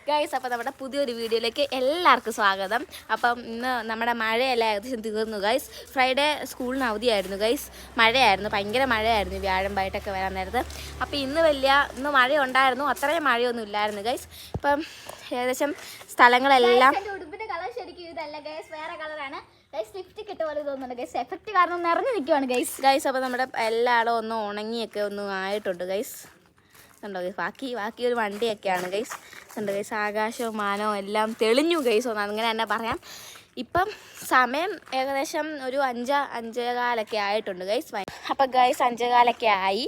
Guys, അപ്പോൾ നമ്മുടെ പുതിയൊരു വീഡിയോയിലേക്ക് എല്ലാവർക്കും സ്വാഗതം. അപ്പം ഇന്ന് നമ്മുടെ മഴയെല്ലാം ഏകദേശം തീർന്നു ഗൈസ്. ഫ്രൈഡേ സ്കൂളിന് അവധിയായിരുന്നു ഗൈസ്. മഴയായിരുന്നു, ഭയങ്കര മഴയായിരുന്നു വ്യാഴമ്പായിട്ടൊക്കെ വരാൻ നേരത്ത്. അപ്പോൾ ഇന്ന് മഴ ഉണ്ടായിരുന്നു, അത്രയും മഴയൊന്നും ഇല്ലായിരുന്നു ഗൈസ്. ഇപ്പം ഏകദേശം സ്ഥലങ്ങളെല്ലാം ഉടുപ്പിന്റെ കളർ ശരിക്കും ഇതല്ല ഗൈസ്, വേറെ കളറാണ് ഗൈസ്. ലിഫ്റ്റ് കിട്ടുക പോലെ തോന്നുന്നുണ്ട് ഗൈസ്, എഫക്റ്റ് കാരണം നിറഞ്ഞു നിൽക്കുവാണ് ഗൈസ്. അപ്പോൾ നമ്മുടെ എല്ലായിടവും ഒന്ന് ഉണങ്ങിയൊക്കെ ഒന്നും ആയിട്ടുണ്ട് ഗൈസ്. കണ്ടോ ഗൈസ്, ബാക്കി ഒരു വണ്ടിയൊക്കെയാണ് ഗൈസ്. കണ്ടോ ഗൈസ്, ആകാശവും മാനവും എല്ലാം തെളിഞ്ഞു ഗൈസ്, ഒന്ന് അങ്ങനെ തന്നെ പറയാം. ഇപ്പം സമയം ഏകദേശം ഒരു 5-5:15 ആയിട്ടുണ്ട് ഗൈസ്. അപ്പം ഗൈസ് 5:15 ആയി.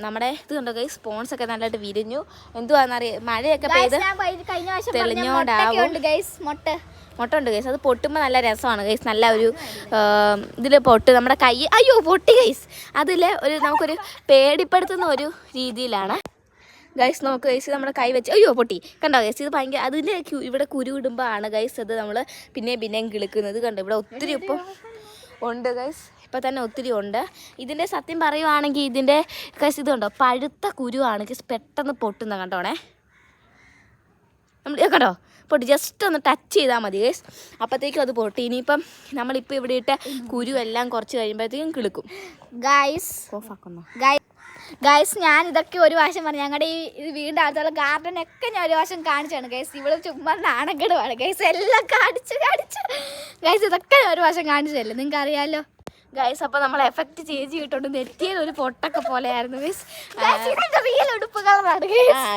നമ്മുടെ ഇത് കണ്ടോ ഗൈസ്, സ്പോൺസൊക്കെ നല്ലതായിട്ട് വിരിഞ്ഞു. എന്തുവാണെന്നറിയാം, മഴയൊക്കെ പെയ്ത് തെളിഞ്ഞോണ്ടാവും. മുട്ട ഉണ്ട് ഗൈസ്, അത് പൊട്ടുമ്പോൾ നല്ല രസമാണ് ഗൈസ്. നല്ല ഒരു ഇതിൽ പൊട്ട് നമ്മുടെ കൈ അയ്യോ പൊട്ടി ഗൈസ്. അതിൽ നമുക്കൊരു പേടിപ്പെടുത്തുന്ന ഒരു രീതിയിലാണ് ഗൈസ്. നമുക്ക് ഗൈസ് നമ്മുടെ കൈ വെച്ച് അയ്യോ പൊട്ടി. കണ്ടോ ഗൈസ്, ഇത് ഭയങ്കര അതിൻ്റെ ഇവിടെ കുരു ഇടുമ്പോൾ ആണ് ഗൈസ് അത് നമ്മൾ പിന്നെയും കിളുക്കുന്നത്. കണ്ടോ ഇവിടെ ഒത്തിരി ഇപ്പം ഉണ്ട് ഗൈസ്, ഇപ്പം തന്നെ ഒത്തിരി ഉണ്ട്. ഇതിൻ്റെ സത്യം പറയുവാണെങ്കിൽ ഇതിൻ്റെ ഗൈസ് ഇത് കണ്ടോ, പഴുത്ത കുരുവാണ് ഗൈസ്, പെട്ടെന്ന് പൊട്ടുന്ന കണ്ടോണേ. നമ്മൾ കണ്ടോ പൊട്ടി, ജസ്റ്റ് ഒന്ന് ടച്ച് ചെയ്താൽ മതി ഗൈസ്, അപ്പോഴത്തേക്കും അത് പൊട്ടി. ഇനിയിപ്പം നമ്മളിപ്പോൾ ഇവിടെ ഇട്ട കുരു എല്ലാം കുറച്ച് കഴിയുമ്പോഴത്തേക്കും കിളുക്കും ഗൈസ്. ഗൈസ് ഞാൻ ഇതൊക്കെ ഒരു വശം പറഞ്ഞു, ഞങ്ങളുടെ ഈ വീടിൻ്റെ അടുത്തുള്ള ഗാർഡനൊക്കെ ഞാൻ ഒരു വശം കാണിച്ചാണ് ഗൈസ്. ഇവിടെ ചുമ്മാ നാണക്കെടുവാണ് ഗൈസ്, എല്ലാം കാണിച്ച് ഗൈസ്, ഇതൊക്കെ ഞാൻ ഒരു വശം കാണിച്ചതല്ലേ, നിങ്ങൾക്ക് അറിയാമല്ലോ ഗൈസ്. അപ്പോൾ നമ്മൾ എഫക്റ്റ് ചേഞ്ച് ചെയ്തിട്ടുണ്ട്, നെറ്റിയത് ഒരു പൊട്ടൊക്കെ പോലെയായിരുന്നു ഗൈസ്. റിയൽ ഉടുപ്പ് കളറാണ്.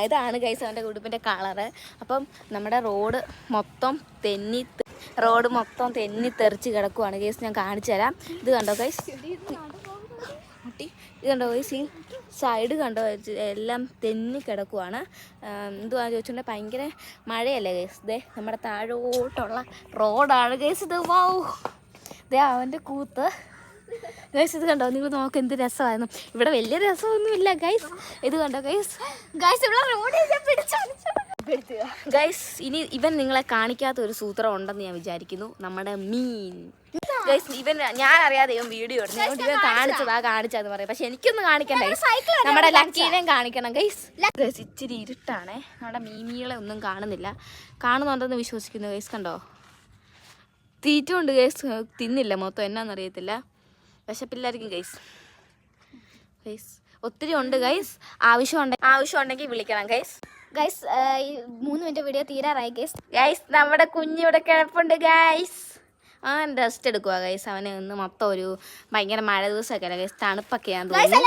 ഇതാണ് ഗൈസ് അവൻ്റെ ഉടുപ്പിൻ്റെ കളറ്. അപ്പം നമ്മുടെ റോഡ് മൊത്തം തെന്നി കിടക്കുവാണ് ഗൈസ്. ഞാൻ കാണിച്ചു തരാം. ഇത് കണ്ടോ ഗൈസ്, ഇത് കണ്ടോ ഗൈസ്, ഈ സൈഡ് കണ്ടോ എല്ലാം തെന്നി കിടക്കുവാണ്. എന്തുവാന്ന് ചോദിച്ചിട്ടുണ്ടെങ്കിൽ ഭയങ്കര മഴയല്ലേ ഗൈസ്. ഇതേ നമ്മുടെ താഴോട്ടുള്ള റോഡാണ് ഗൈസ് ഇത്. വാവ്, ഇതേ അവൻ്റെ കൂത്ത് ഗൈസ്. ഇത് കണ്ടോ, നിങ്ങൾ നോക്ക് എന്ത് രസമായിരുന്നു. ഇവിടെ വലിയ രസമൊന്നുമില്ല ഗൈസ്. ഇത് കണ്ടോ ഗൈസ്, ഇവിടെ ഗൈസ്. ഇനി ഇവൻ നിങ്ങളെ കാണിക്കാത്ത ഒരു സൂത്രം ഉണ്ടെന്ന് ഞാൻ വിചാരിക്കുന്നു, നമ്മുടെ മീൻ ഗൈസ്. ഞാൻ അറിയാതെ ഇവൻ വീഡിയോ ഇടുന്നു, ഇവൻ കാണിച്ചതെന്ന് പറയാം. പക്ഷെ എനിക്കൊന്നും കാണിക്കണ്ട ഗൈസ്, നമ്മുടെ ലക്കീനെയും കാണിക്കണം ഗൈസ്. ഇച്ചിരി ഇരുട്ടാണേ, നമ്മുടെ മീമികളെ ഒന്നും കാണുന്നുണ്ടെന്ന് വിശ്വസിക്കുന്നു ഗൈസ്. കണ്ടോ, തീറ്റ കൊണ്ട് ഗൈസ്, തിന്നില്ല മൊത്തം, എന്നാന്നറിയത്തില്ല, വിശപ്പില്ലായിരിക്കും ഗൈസ്. ഒത്തിരി ഉണ്ട് ഗൈസ്, ആവശ്യമുണ്ടെങ്കിൽ വിളിക്കണം ഗൈസ്. 3 മിനിറ്റ് വീഡിയോ തീരാറായി ഗൈസ്. നമ്മുടെ കുഞ്ഞിവിടെ കിടപ്പുണ്ട് ഗൈസ്. റെസ്റ്റ് എടുക്കുക ഗൈസ്. അവന് ഇന്ന് മൊത്തം ഒരു ഭയങ്കര മഴ ദിവസമൊക്കെ അല്ല ഗൈസ്, തണുപ്പൊക്കെയാന്ന് തോന്നുന്നു.